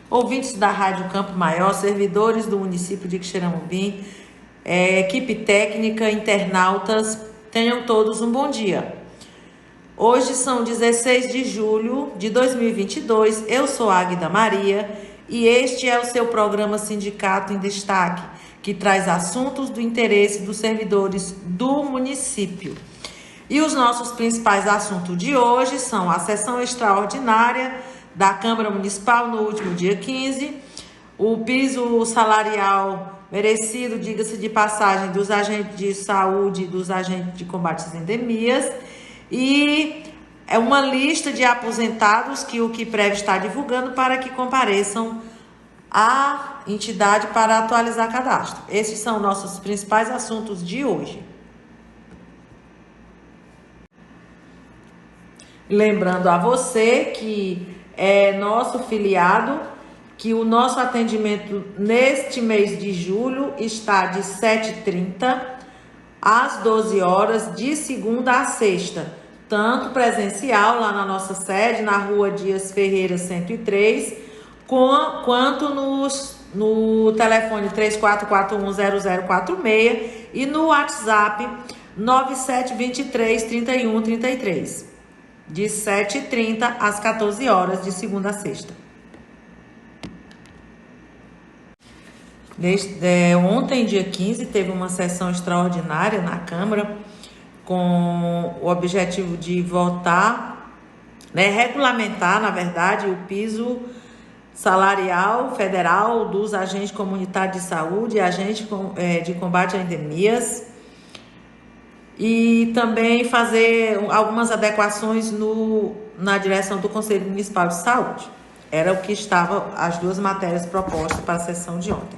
ouvintes da Rádio Campo Maior, servidores do município de Quixeramobim, equipe técnica, internautas, tenham todos um bom dia. Hoje são 16 de julho de 2022, eu sou Águida Maria e este é o seu programa Sindicato em Destaque, que traz assuntos do interesse dos servidores do município. E os nossos principais assuntos de hoje são a sessão extraordinária da Câmara Municipal no último dia 15, o piso salarial merecido, diga-se de passagem, dos agentes de saúde e dos agentes de combate às endemias, e é uma lista de aposentados que o QUIPREV está divulgando para que compareçam à entidade para atualizar cadastro. Esses são nossos principais assuntos de hoje. Lembrando a você que é nosso filiado, que o nosso atendimento neste mês de julho está de 7h30 às 12 horas, de segunda a sexta, tanto presencial lá na nossa sede, na Rua Dias Ferreira 103, quanto no telefone 34410046 e no WhatsApp 97233133. De 7h30 às 14 horas, de segunda a sexta. Ontem, dia 15, teve uma sessão extraordinária na Câmara com o objetivo de votar, regulamentar, na verdade, o piso salarial federal dos agentes comunitários de saúde e agentes de combate a endemias, e também fazer algumas adequações na direção do Conselho Municipal de Saúde. Era o que estava as duas matérias propostas para a sessão de ontem.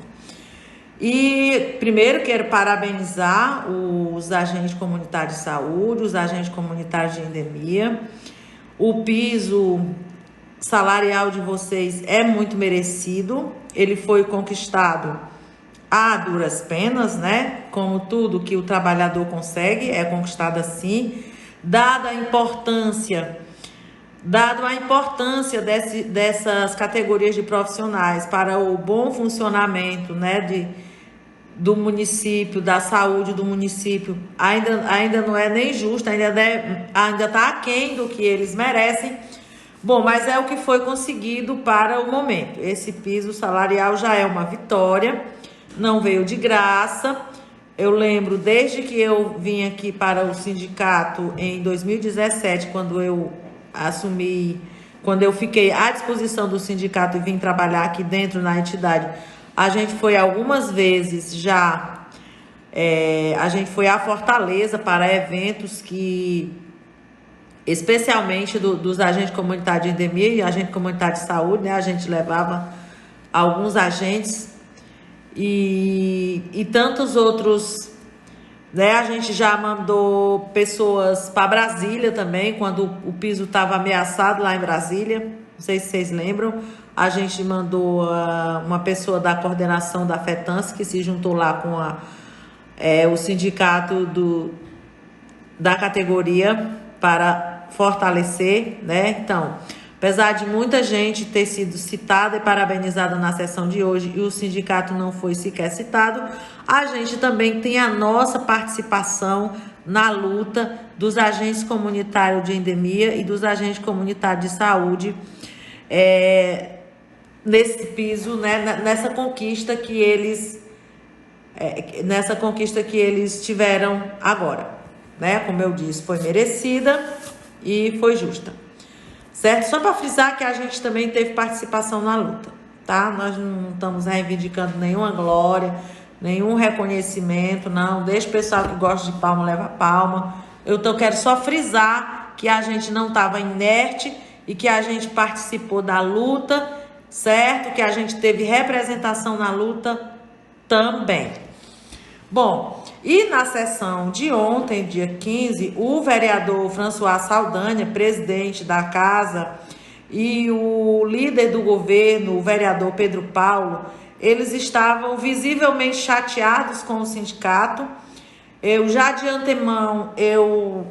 E primeiro quero parabenizar os agentes comunitários de saúde, os agentes comunitários de endemia. O piso salarial de vocês é muito merecido. Ele foi conquistado a duras penas, como tudo que o trabalhador consegue, é conquistado assim, dado a importância dessas categorias de profissionais para o bom funcionamento, do município, da saúde do município, ainda não é nem justo, ainda está aquém do que eles merecem. Bom, mas é o que foi conseguido para o momento. Esse piso salarial já é uma vitória. Não veio de graça. Eu lembro, desde que eu vim aqui para o sindicato em 2017, quando eu fiquei à disposição do sindicato e vim trabalhar aqui dentro na entidade, a gente foi algumas vezes já, a gente foi à Fortaleza para eventos especialmente dos agentes comunitários de endemia e agentes comunitários de saúde, a gente levava alguns agentes e tantos outros, a gente já mandou pessoas para Brasília também, quando o piso estava ameaçado lá em Brasília, não sei se vocês lembram, a gente mandou uma pessoa da coordenação da FETANS, que se juntou lá com o sindicato da categoria para fortalecer, Então, apesar de muita gente ter sido citada e parabenizada na sessão de hoje e o sindicato não foi sequer citado, a gente também tem a nossa participação na luta dos agentes comunitários de endemia e dos agentes comunitários de saúde, nesse piso, nessa conquista que eles tiveram agora, Como eu disse, foi merecida e foi justa. Certo? Só para frisar que a gente também teve participação na luta, tá? Nós não estamos reivindicando nenhuma glória, nenhum reconhecimento, não. Deixa o pessoal que gosta de palma, leva palma. Eu quero só frisar que a gente não estava inerte e que a gente participou da luta, certo? Que a gente teve representação na luta também. Bom, e na sessão de ontem, dia 15, o vereador François Saldanha, presidente da casa, e o líder do governo, o vereador Pedro Paulo, eles estavam visivelmente chateados com o sindicato. Eu já de antemão, eu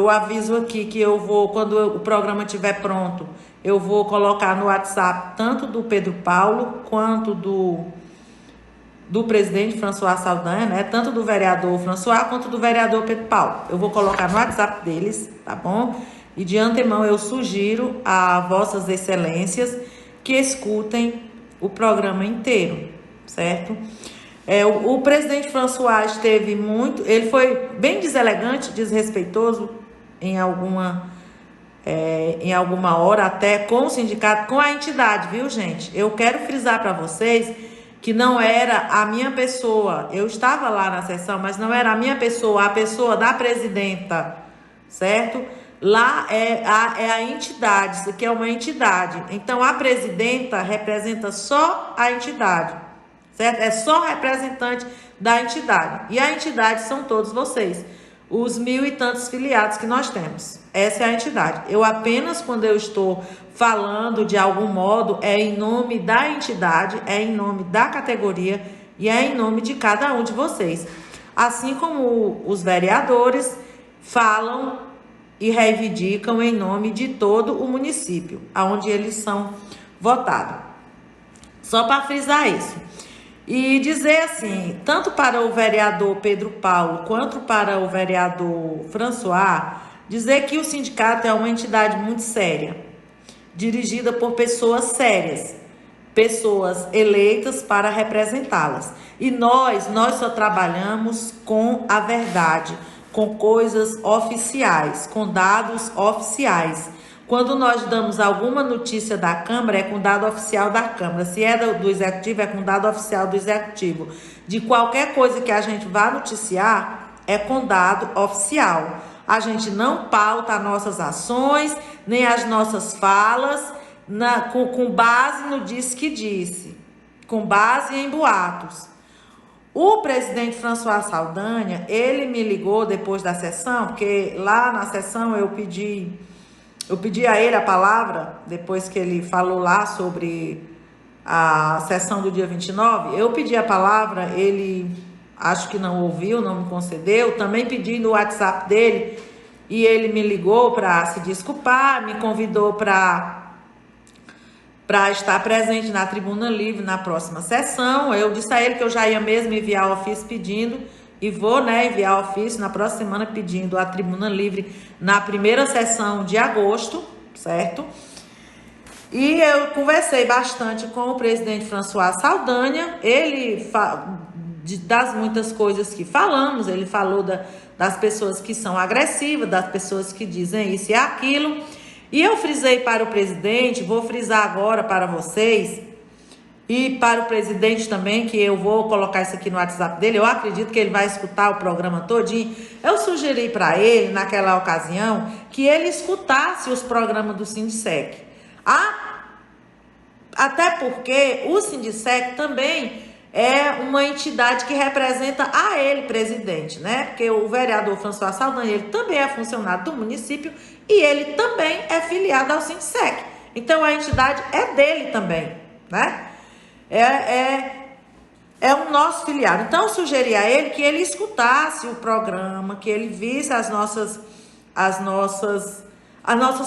aviso aqui que eu vou, quando o programa estiver pronto, eu vou colocar no WhatsApp tanto do Pedro Paulo quanto do presidente François Saldanha, né? Tanto do vereador François quanto do vereador Pedro Paulo. Eu vou colocar no WhatsApp deles, tá bom? E de antemão eu sugiro a vossas excelências que escutem o programa inteiro, certo? O presidente François esteve ele foi bem deselegante, desrespeitoso em alguma hora, até com o sindicato, com a entidade, viu, gente? Eu quero frisar para vocês que não era a minha pessoa. Eu estava lá na sessão, mas não era a minha pessoa, a pessoa da presidenta, certo? Lá é a entidade, isso aqui é uma entidade. Então, a presidenta representa só a entidade, certo? É só representante da entidade. E a entidade são todos vocês, os 1.000 e tantos filiados que nós temos. Essa é a entidade. Eu apenas, quando eu estou falando de algum modo, é em nome da entidade, é em nome da categoria e é em nome de cada um de vocês. Assim como os vereadores falam e reivindicam em nome de todo o município, onde eles são votados. Só para frisar isso. E dizer assim, tanto para o vereador Pedro Paulo quanto para o vereador François, dizer que o sindicato é uma entidade muito séria, dirigida por pessoas sérias, pessoas eleitas para representá-las. E nós só trabalhamos com a verdade, com coisas oficiais, com dados oficiais. Quando nós damos alguma notícia da Câmara, é com dado oficial da Câmara. Se é do Executivo, é com dado oficial do Executivo. De qualquer coisa que a gente vá noticiar, é com dado oficial. A gente não pauta as nossas ações, nem as nossas falas, com base no disse que disse, com base em boatos. O presidente François Saldanha, ele me ligou depois da sessão, porque lá na sessão eu pedi a ele a palavra, depois que ele falou lá sobre a sessão do dia 29, eu pedi a palavra, ele acho que não ouviu, não me concedeu, também pedi no WhatsApp dele, e ele me ligou para se desculpar, me convidou para estar presente na Tribuna Livre na próxima sessão. Eu disse a ele que eu já ia mesmo enviar ofício pedindo, e vou, enviar ofício na próxima semana pedindo a Tribuna Livre na primeira sessão de agosto, certo? E eu conversei bastante com o presidente François Saldanha, ele, das muitas coisas que falamos, ele falou das pessoas que são agressivas, das pessoas que dizem isso e aquilo. E eu frisei para o presidente, vou frisar agora para vocês e para o presidente também, que eu vou colocar isso aqui no WhatsApp dele, eu acredito que ele vai escutar o programa todinho. Eu sugeri para ele, naquela ocasião, que ele escutasse os programas do Sindicec. Até porque o Sindicec também é uma entidade que representa a ele, presidente, né? Porque o vereador François Saldanha, ele também é funcionário do município e ele também é filiado ao Sindicec. Então, a entidade é dele também, né? É um nosso filiado. Então, eu sugeri a ele que ele escutasse o programa, que ele visse as nossas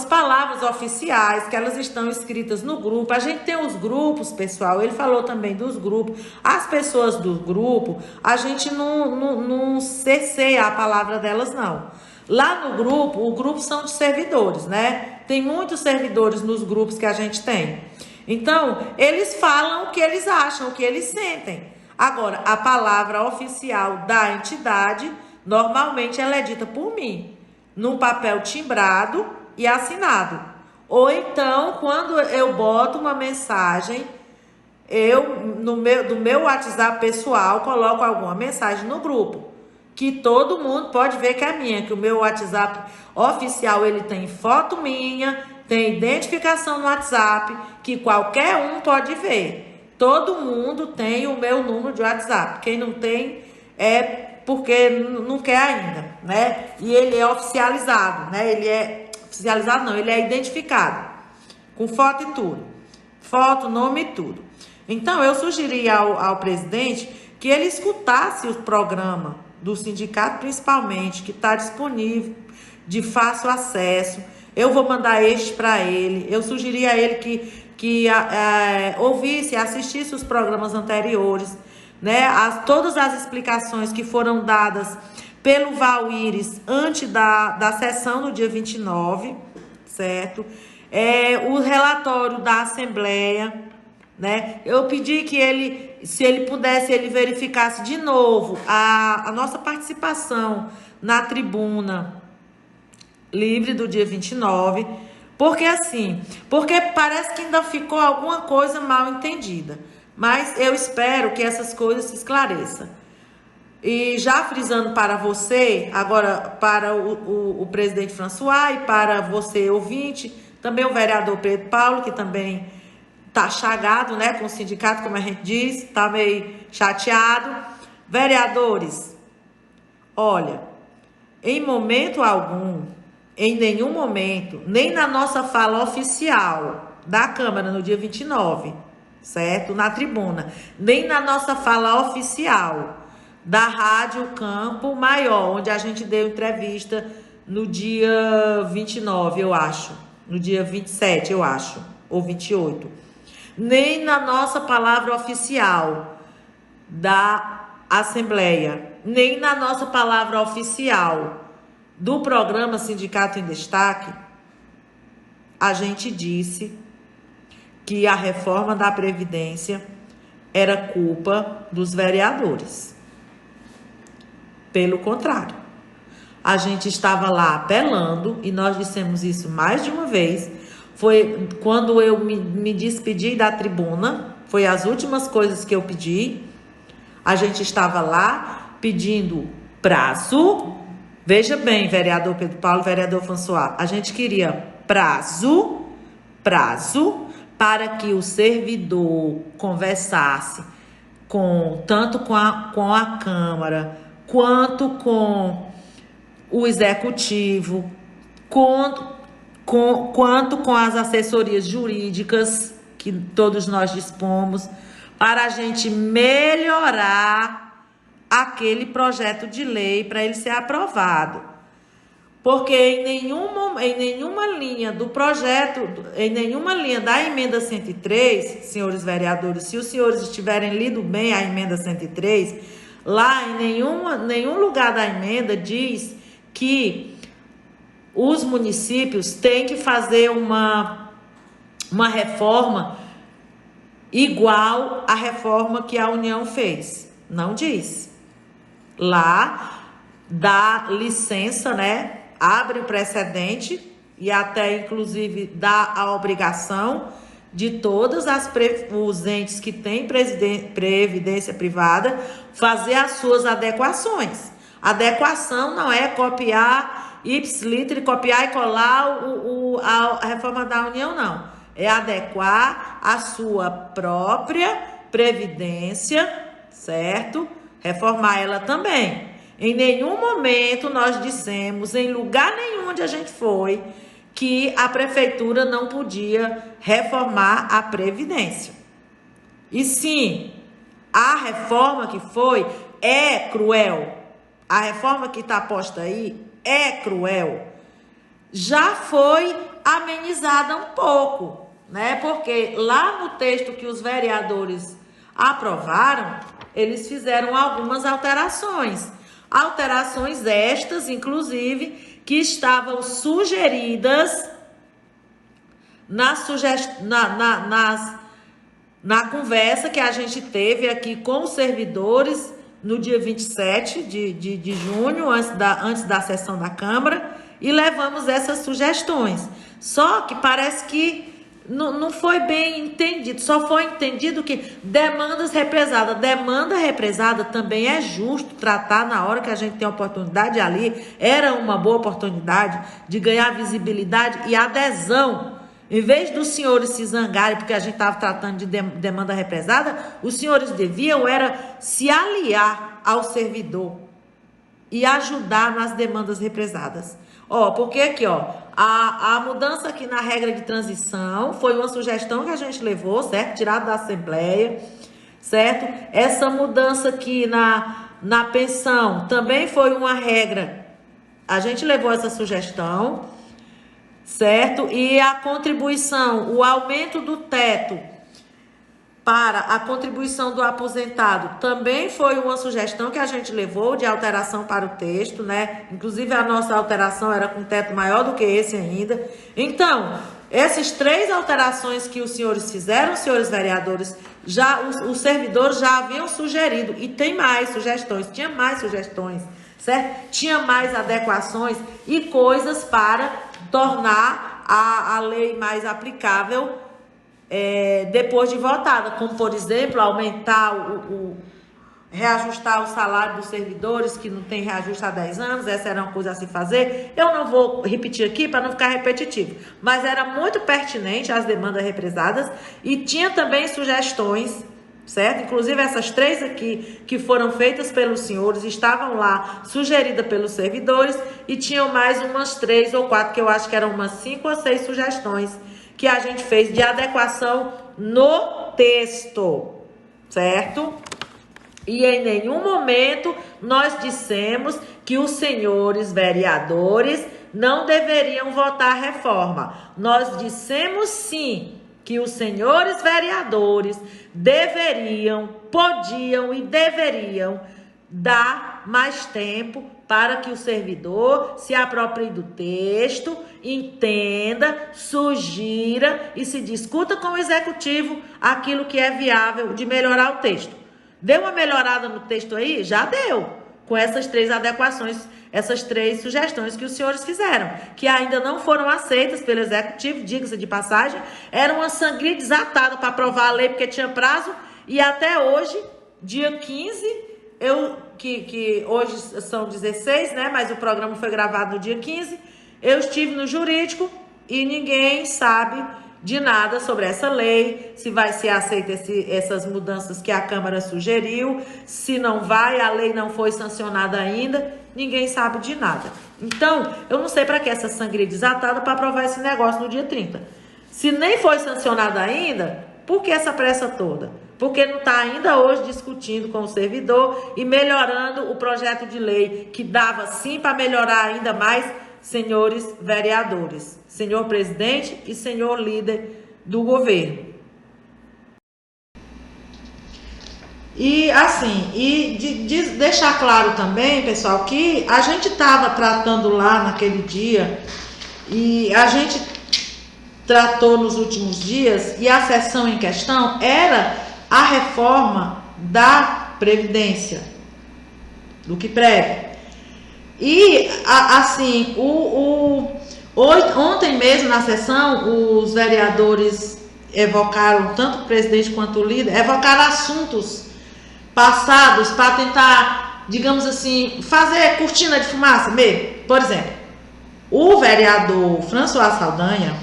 palavras oficiais, que elas estão escritas no grupo. A gente tem os grupos, pessoal, ele falou também dos grupos. As pessoas do grupo, a gente não cerceia a palavra delas, não. Lá no grupo, o grupo são de servidores, né? Tem muitos servidores nos grupos que a gente tem. Então, eles falam o que eles acham, o que eles sentem. Agora, a palavra oficial da entidade, normalmente ela é dita por mim, num papel timbrado e assinado. Ou então, quando eu boto uma mensagem, do meu WhatsApp pessoal, coloco alguma mensagem no grupo, que todo mundo pode ver que é minha, que o meu WhatsApp oficial, ele tem foto minha, tem identificação no WhatsApp, que qualquer um pode ver. Todo mundo tem o meu número de WhatsApp. Quem não tem é porque não quer ainda, né? E ele é oficializado, né? Ele é oficializado, não, ele é identificado, com foto e tudo. Foto, nome e tudo. Então, eu sugeri ao presidente que ele escutasse o programa do sindicato, principalmente, que está disponível, de fácil acesso. Eu vou mandar este para ele. Eu sugeri a ele que ouvisse, assistisse os programas anteriores, né? Todas as explicações que foram dadas pelo Valíris antes da sessão do dia 29, certo? O relatório da Assembleia, né? Eu pedi que ele, se ele pudesse, ele verificasse de novo a nossa participação na tribuna livre do dia 29, porque parece que ainda ficou alguma coisa mal entendida, mas eu espero que essas coisas se esclareçam. E já frisando para você, agora para o presidente François e para você ouvinte, também o vereador Pedro Paulo, que também tá chagado, né, com o sindicato, como a gente diz, tá meio chateado. Vereadores, olha, em momento algum, em nenhum momento, nem na nossa fala oficial da Câmara no dia 29, certo? Na tribuna, nem na nossa fala oficial da Rádio Campo Maior, onde a gente deu entrevista no dia 29, eu acho, no dia 27, eu acho, ou 28. Nem na nossa palavra oficial da Assembleia, nem na nossa palavra oficial do programa Sindicato em Destaque, a gente disse que a reforma da Previdência era culpa dos vereadores. Pelo contrário, a gente estava lá apelando, e nós dissemos isso mais de uma vez. Foi quando eu me despedi da tribuna, foi as últimas coisas que eu pedi. A gente estava lá pedindo prazo. Veja bem, vereador Pedro Paulo, vereador François, a gente queria prazo para que o servidor conversasse tanto com a Câmara, quanto com o Executivo, quanto com as assessorias jurídicas que todos nós dispomos, para a gente melhorar aquele projeto de lei para ele ser aprovado. Porque em nenhuma linha do projeto, em nenhuma linha da emenda 103, senhores vereadores, se os senhores estiverem lido bem a emenda 103, lá em nenhum lugar da emenda diz que os municípios têm que fazer uma reforma igual à reforma que a União fez. Não diz. Lá dá licença, né? Abre o precedente e até inclusive dá a obrigação de todos os entes que têm previdência privada fazer as suas adequações. Adequação não é copiar ipsiliter, copiar e colar a reforma da União, não. É adequar a sua própria previdência, certo? Reformar ela também. Em nenhum momento nós dissemos, em lugar nenhum onde a gente foi, que a prefeitura não podia reformar a Previdência. E sim, a reforma que foi é cruel. A reforma que está posta aí é cruel. Já foi amenizada um pouco, né? Porque lá no texto que os vereadores aprovaram, eles fizeram algumas alterações. Alterações estas, inclusive, que estavam sugeridas na conversa que a gente teve aqui com os servidores no dia 27 de junho, antes da sessão da Câmara, e levamos essas sugestões. Só que parece que não foi bem entendido, só foi entendido que demandas represadas. Demanda represada também é justo tratar na hora que a gente tem oportunidade ali. Era uma boa oportunidade de ganhar visibilidade e adesão. Em vez dos senhores se zangarem porque a gente estava tratando de demanda represada, os senhores deviam era se aliar ao servidor e ajudar nas demandas represadas. Porque aqui, a mudança aqui na regra de transição foi uma sugestão que a gente levou, certo? Tirado da Assembleia, certo? Essa mudança aqui na pensão também foi uma regra. A gente levou essa sugestão, certo? E a contribuição, o aumento do teto para a contribuição do aposentado também foi uma sugestão que a gente levou de alteração para o texto, né? Inclusive a nossa alteração era com teto maior do que esse ainda. Então, essas 3 alterações que os senhores fizeram, senhores vereadores, já os servidores já haviam sugerido, e tem mais sugestões, tinha mais sugestões, certo? Tinha mais adequações e coisas para tornar a lei mais aplicável depois de votada, como, por exemplo, aumentar reajustar o salário dos servidores, que não tem reajuste há 10 anos, essa era uma coisa a se fazer. Eu não vou repetir aqui para não ficar repetitivo, mas era muito pertinente às demandas represadas e tinha também sugestões, certo? Inclusive essas 3 aqui que foram feitas pelos senhores, estavam lá sugeridas pelos servidores e tinham mais umas 3 ou 4, que eu acho que eram umas 5 ou 6 sugestões que a gente fez de adequação no texto, certo? E em nenhum momento nós dissemos que os senhores vereadores não deveriam votar a reforma. Nós dissemos sim que os senhores vereadores deveriam, podiam e deveriam dar mais tempo para que o servidor se aproprie do texto, entenda, sugira e se discuta com o executivo aquilo que é viável de melhorar o texto. Deu uma melhorada no texto aí? Já deu, com essas 3 adequações, essas 3 sugestões que os senhores fizeram, que ainda não foram aceitas pelo executivo, diga-se de passagem, era uma sangria desatada para aprovar a lei, porque tinha prazo, e até hoje, dia 15, que hoje são 16, né? Mas o programa foi gravado no dia 15. Eu estive no jurídico e ninguém sabe de nada sobre essa lei, se vai ser aceita essas mudanças que a Câmara sugeriu, se não vai, a lei não foi sancionada ainda, ninguém sabe de nada. Então, eu não sei para que essa sangria desatada para aprovar esse negócio no dia 30. Se nem foi sancionada ainda, por que essa pressa toda? Porque não está ainda hoje discutindo com o servidor e melhorando o projeto de lei que dava sim para melhorar ainda mais, senhores vereadores, senhor presidente e senhor líder do governo. E assim, deixar claro também, pessoal, que a gente estava tratando lá naquele dia e a gente tratou nos últimos dias e a sessão em questão era a reforma da Previdência, do que preve. E, assim, ontem mesmo na sessão, os vereadores evocaram, tanto o presidente quanto o líder, evocaram assuntos passados para tentar, digamos assim, fazer cortina de fumaça mesmo. Por exemplo, o vereador François Saldanha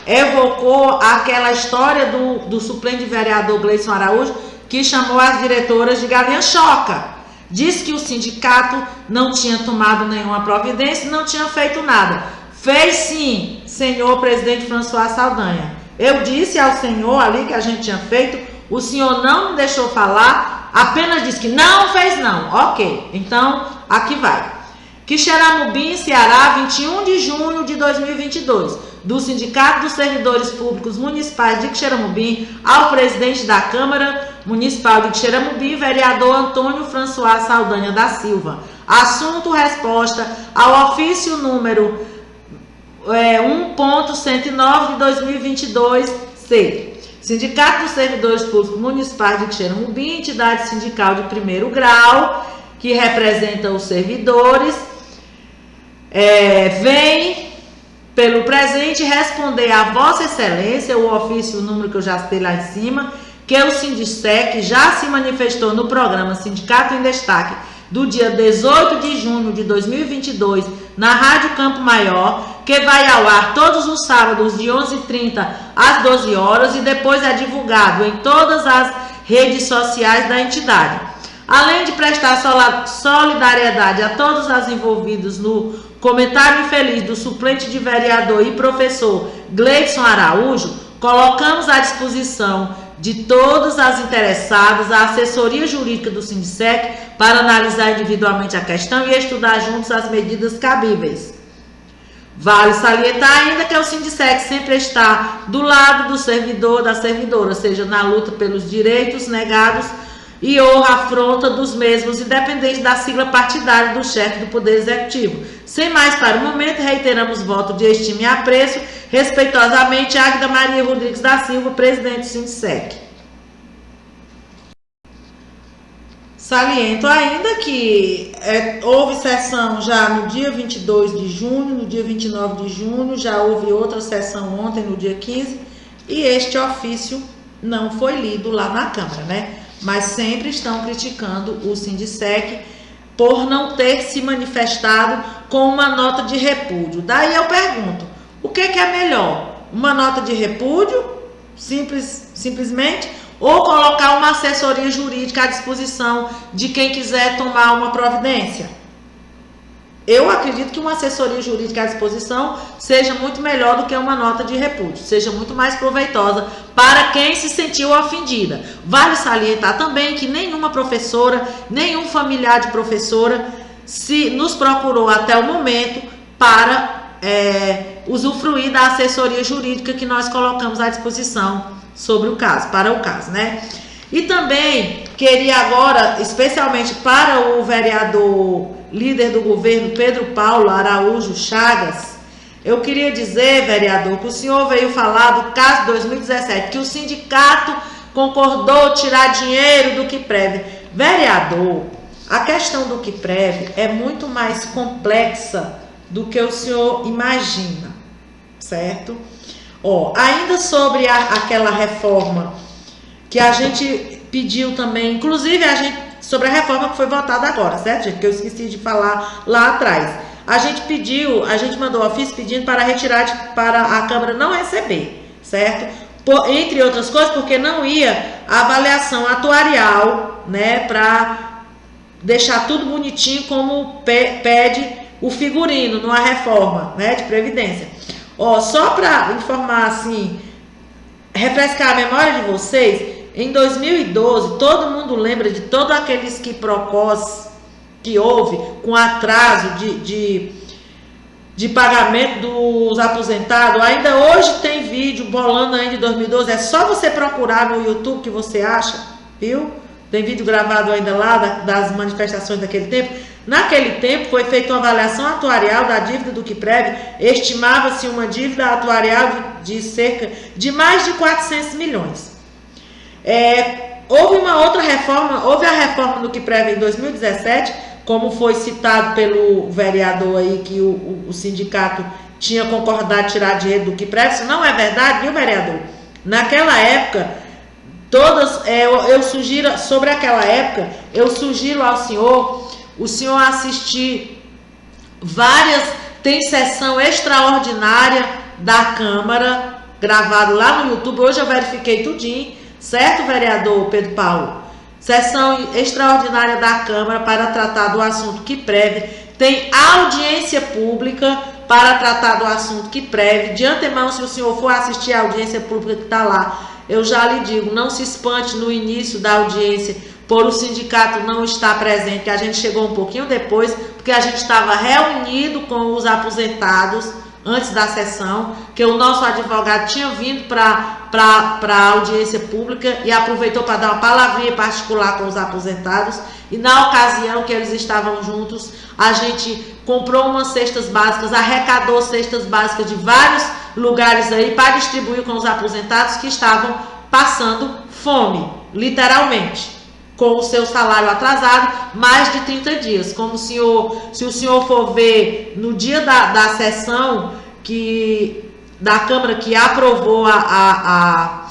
evocou aquela história do suplente vereador Gleison Araújo, que chamou as diretoras de galinha choca. Disse que o sindicato não tinha tomado nenhuma providência, não tinha feito nada. Fez sim, senhor presidente François Saldanha. Eu disse ao senhor ali que a gente tinha feito, o senhor não me deixou falar, apenas disse que não fez não. Ok, então aqui vai. Quixeramobim, Ceará, 21 de junho de 2022. Do Sindicato dos Servidores Públicos Municipais de Quixeramobim ao presidente da Câmara Municipal de Quixeramobim, vereador Antônio François Saldanha da Silva. Assunto: resposta ao ofício número 1.109 de 2022, C. Sindicato dos Servidores Públicos Municipais de Quixeramobim, entidade sindical de primeiro grau, que representa os servidores, vem pelo presente responder a Vossa Excelência, o ofício, o número que eu já citei lá em cima, que o Sindicec já se manifestou no programa Sindicato em Destaque do dia 18 de junho de 2022 na Rádio Campo Maior, que vai ao ar todos os sábados de 11h30 às 12 horas e depois é divulgado em todas as redes sociais da entidade. Além de prestar solidariedade a todos os envolvidos no comentário infeliz do suplente de vereador e professor Gleison Araújo, colocamos à disposição de todas as interessadas a assessoria jurídica do Sindicec para analisar individualmente a questão e estudar juntos as medidas cabíveis. Vale salientar ainda que o Sindicec sempre está do lado do servidor, da servidora, seja na luta pelos direitos negados e ou afronta dos mesmos, independente da sigla partidária do chefe do Poder Executivo. Sem mais para o momento, reiteramos voto de estima e apreço, respeitosamente, Águida Maria Rodrigues da Silva, presidente do Sindicec. Saliento ainda que houve sessão já no dia 22 de junho, no dia 29 de junho, já houve outra sessão ontem, no dia 15, e este ofício não foi lido lá na Câmara, né? Mas sempre estão criticando o Sindicec por não ter se manifestado com uma nota de repúdio. Daí eu pergunto, o que é melhor? Uma nota de repúdio, simplesmente, ou colocar uma assessoria jurídica à disposição de quem quiser tomar uma providência? Eu acredito que uma assessoria jurídica à disposição seja muito melhor do que uma nota de repúdio, seja muito mais proveitosa para quem se sentiu ofendida. Vale salientar também que nenhuma professora, nenhum familiar de professora se nos procurou até o momento para usufruir da assessoria jurídica que nós colocamos à disposição sobre o caso, para o caso, né? E também queria agora, especialmente para o vereador líder do governo, Pedro Paulo Araújo Chagas, eu queria dizer, vereador, que o senhor veio falar do caso 2017, que o sindicato concordou tirar dinheiro do QUIPREV. Vereador, a questão do QUIPREV é muito mais complexa do que o senhor imagina, certo? Ainda sobre aquela reforma que a gente pediu também, inclusive sobre a reforma que foi votada agora, certo, gente? Que eu esqueci de falar lá atrás. A gente mandou ofício pedindo para retirar, para a Câmara não receber, certo? Entre outras coisas, porque não ia a avaliação atuarial, né, para deixar tudo bonitinho como pede o figurino numa reforma, né, de Previdência. Só para informar assim, refrescar a memória de vocês, em 2012, todo mundo lembra de todos aqueles quiprocós que houve com atraso de pagamento dos aposentados. Ainda hoje tem vídeo bolando ainda de 2012, é só você procurar no YouTube que você acha, viu? Tem vídeo gravado ainda lá das manifestações daquele tempo. Naquele tempo foi feita uma avaliação atuarial da dívida do QUIPREV, estimava-se uma dívida atuarial de cerca de mais de 400 milhões. Houve uma outra reforma, houve a reforma do QUIPREV em 2017, como foi citado pelo vereador aí, que o sindicato tinha concordado tirar dinheiro do QUIPREV. Isso não é verdade, viu, vereador? Naquela época, eu sugiro, sobre aquela época, eu sugiro ao senhor, o senhor assistir tem sessão extraordinária da Câmara, gravado lá no YouTube, hoje eu verifiquei tudinho, certo, vereador Pedro Paulo? Sessão extraordinária da Câmara para tratar do assunto QUIPREV, tem audiência pública para tratar do assunto QUIPREV. De antemão, se o senhor for assistir a audiência pública que está lá, eu já lhe digo, não se espante no início da audiência por o sindicato não estar presente, que a gente chegou um pouquinho depois, porque a gente estava reunido com os aposentados antes da sessão, que o nosso advogado tinha vindo para a audiência pública e aproveitou para dar uma palavrinha particular com os aposentados, e na ocasião que eles estavam juntos, a gente comprou umas cestas básicas, arrecadou cestas básicas de vários lugares aí para distribuir com os aposentados que estavam passando fome, literalmente, com o seu salário atrasado, mais de 30 dias. Como se o senhor for ver no dia da sessão da Câmara que aprovou a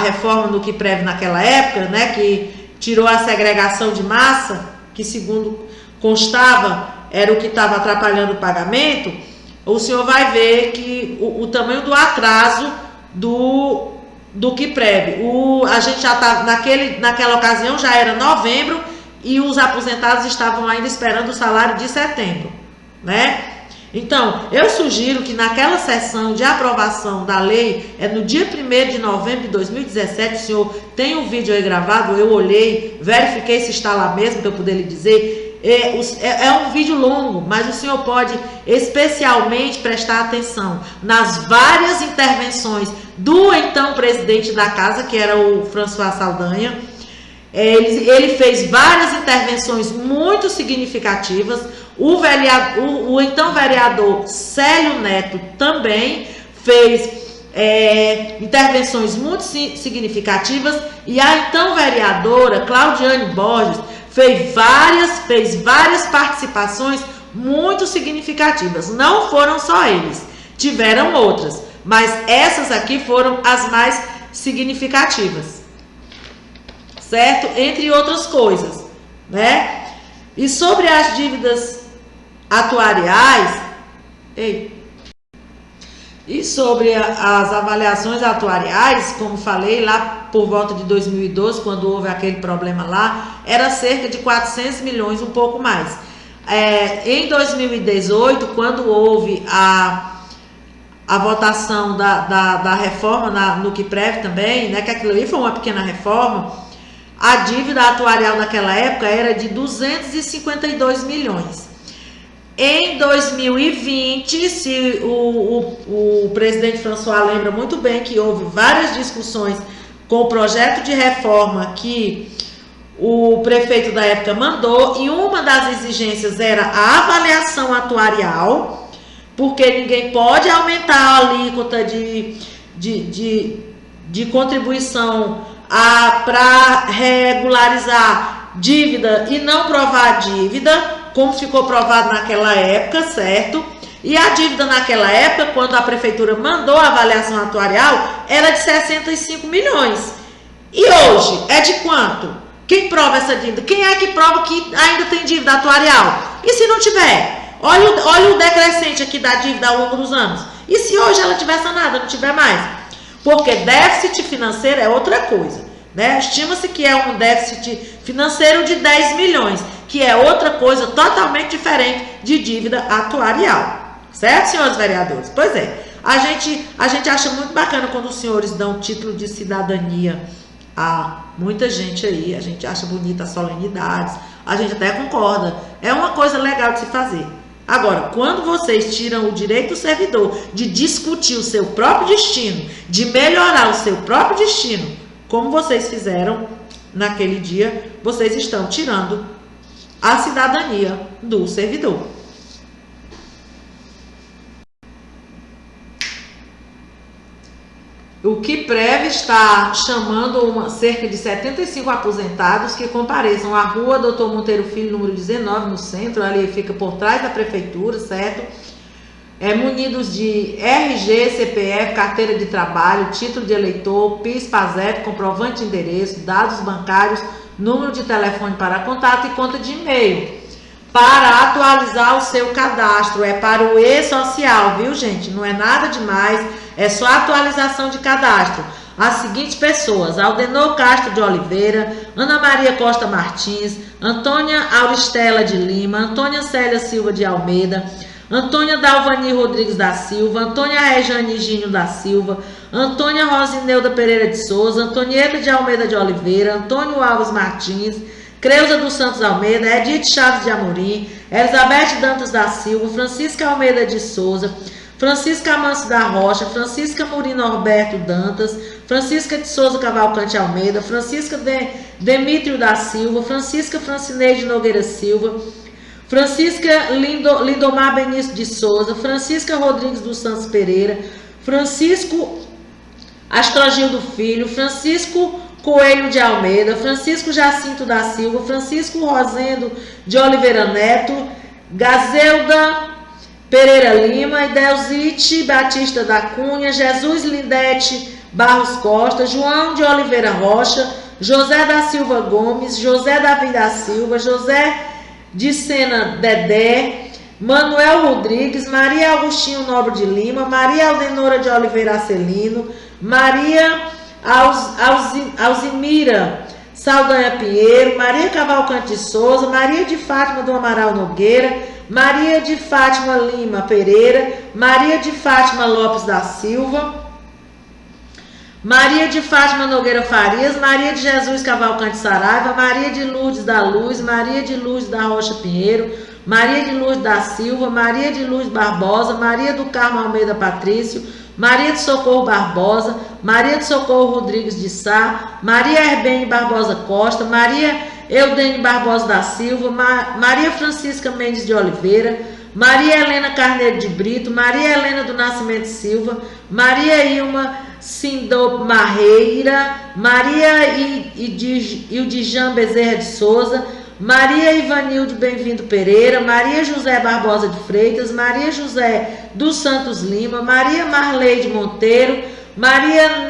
reforma do QUIPREV naquela época, né, que tirou a segregação de massa, que segundo constava era o que estava atrapalhando o pagamento, o senhor vai ver que o tamanho do atraso do QUIPREV. A gente já estava, naquela ocasião já era novembro e os aposentados estavam ainda esperando o salário de setembro, né? Então, eu sugiro que naquela sessão de aprovação da lei, no dia 1º de novembro de 2017, o senhor tem um vídeo aí gravado, eu olhei, verifiquei se está lá mesmo, para eu poder lhe dizer, é um vídeo longo, mas o senhor pode especialmente prestar atenção nas várias intervenções do então presidente da casa, que era o François Saldanha. Ele fez várias intervenções muito significativas. O então vereador Célio Neto também fez intervenções muito significativas, e a então vereadora Claudiane Borges fez várias participações muito significativas. Não foram só eles, tiveram outras, mas essas aqui foram as mais significativas, certo? Entre outras coisas, né? E sobre as dívidas atuariais, e sobre as avaliações atuariais, como falei, lá por volta de 2012, quando houve aquele problema lá, era cerca de 400 milhões, um pouco mais. Em 2018, quando houve a votação da reforma no QUIPREV também, né, que aquilo ali foi uma pequena reforma, a dívida atuarial naquela época era de 252 milhões. Em 2020, se o presidente François lembra muito bem que houve várias discussões com o projeto de reforma que o prefeito da época mandou, e uma das exigências era a avaliação atuarial, porque ninguém pode aumentar a alíquota de contribuição para regularizar dívida e não provar dívida, como ficou provado naquela época, certo? E a dívida naquela época, quando a prefeitura mandou a avaliação atuarial, era de 65 milhões. E hoje é de quanto? Quem prova essa dívida? Quem é que prova que ainda tem dívida atuarial? E se não tiver? Olha o decrescente aqui da dívida ao longo dos anos. E se hoje ela tiver sanada, não tiver mais? Porque déficit financeiro é outra coisa, né? Estima-se que é um déficit financeiro de 10 milhões, que é outra coisa totalmente diferente de dívida atuarial. Certo, senhores vereadores? Pois é. A gente acha muito bacana quando os senhores dão título de cidadania a muita gente aí. A gente acha bonita as solenidades. A gente até concorda. É uma coisa legal de se fazer. Agora, quando vocês tiram o direito do servidor de discutir o seu próprio destino, de melhorar o seu próprio destino, como vocês fizeram naquele dia, vocês estão tirando a cidadania do servidor. O QUIPREV está chamando cerca de 75 aposentados que compareçam à rua Doutor Monteiro Filho, número 19, no centro, ali fica por trás da prefeitura, certo? Munidos de RG, CPF, carteira de trabalho, título de eleitor, PIS, PASEP, comprovante de endereço, dados bancários, número de telefone para contato e conta de e-mail, para atualizar o seu cadastro. É para o e-social, viu, gente? Não é nada demais, é só atualização de cadastro. As seguintes pessoas: Aldenor Castro de Oliveira, Ana Maria Costa Martins, Antônia Auristela de Lima, Antônia Célia Silva de Almeida, Antônia Dalvani Rodrigues da Silva, Antônia Rejane Gínio da Silva, Antônia Rosineuda Pereira de Souza, Antonieta de Almeida de Oliveira, Antônio Alves Martins, Creuza dos Santos Almeida, Edith Chaves de Amorim, Elizabeth Dantas da Silva, Francisca Almeida de Souza, Francisca Amancio da Rocha, Francisca Murino Norberto Dantas, Francisca de Souza Cavalcante Almeida, Francisca Demetrio da Silva, Francisca Francineide Nogueira Silva, Francisca Lindomar Benício de Souza, Francisca Rodrigues dos Santos Pereira, Francisco Astrogildo Filho, Francisco Coelho de Almeida, Francisco Jacinto da Silva, Francisco Rosendo de Oliveira Neto, Gazelda Pereira Lima, Idelzite Batista da Cunha, Jesus Lindete Barros Costa, João de Oliveira Rocha, José da Silva Gomes, José Davi da Silva, José de Sena Dedé, Manuel Rodrigues, Maria Agostinho Nobre de Lima, Maria Aldenora de Oliveira Arcelino, Maria Alzimira Saldanha Pinheiro, Maria Cavalcante de Souza, Maria de Fátima do Amaral Nogueira, Maria de Fátima Lima Pereira, Maria de Fátima Lopes da Silva, Maria de Fátima Nogueira Farias, Maria de Jesus Cavalcante Saraiva, Maria de Lourdes da Luz, Maria de Lourdes da Rocha Pinheiro, Maria de Lourdes da Silva, Maria de Lourdes Barbosa, Maria do Carmo Almeida Patrício, Maria de Socorro Barbosa, Maria de Socorro Rodrigues de Sá, Maria Herbene Barbosa Costa, Maria Eudene Barbosa da Silva, Maria Francisca Mendes de Oliveira, Maria Helena Carneiro de Brito, Maria Helena do Nascimento Silva, Maria Ilma Sindop Marreira, Maria Ildijan Bezerra de Souza, Maria Ivanilde Bem-vindo Pereira, Maria José Barbosa de Freitas, Maria José dos Santos Lima, Maria Marleide Monteiro, Maria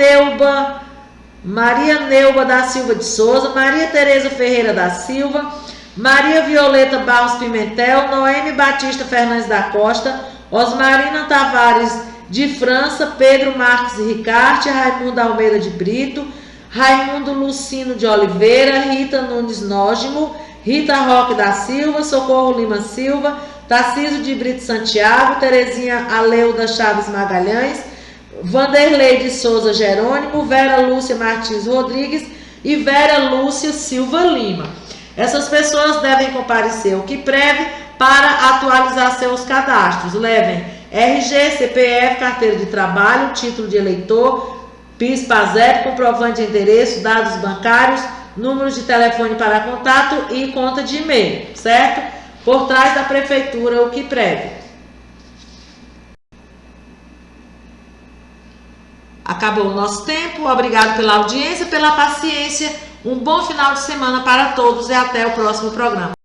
Neuba da Silva de Souza, Maria Tereza Ferreira da Silva, Maria Violeta Barros Pimentel, Noemi Batista Fernandes da Costa, Osmarina Tavares de França, Pedro Marques Ricarte, Raimundo Almeida de Brito, Raimundo Lucino de Oliveira, Rita Nunes Nógimo, Rita Roque da Silva, Socorro Lima Silva, Tarcísio de Brito Santiago, Terezinha Aleuda Chaves Magalhães, Vanderlei de Souza Jerônimo, Vera Lúcia Martins Rodrigues e Vera Lúcia Silva Lima. Essas pessoas devem comparecer ao QUIPREV para atualizar seus cadastros. Levem RG, CPF, carteira de trabalho, título de eleitor, PIS, PASEP, comprovante de endereço, dados bancários, números de telefone para contato e conta de e-mail, certo? Por trás da prefeitura, o QUIPREV. Acabou o nosso tempo. Obrigado pela audiência, pela paciência. Um bom final de semana para todos e até o próximo programa.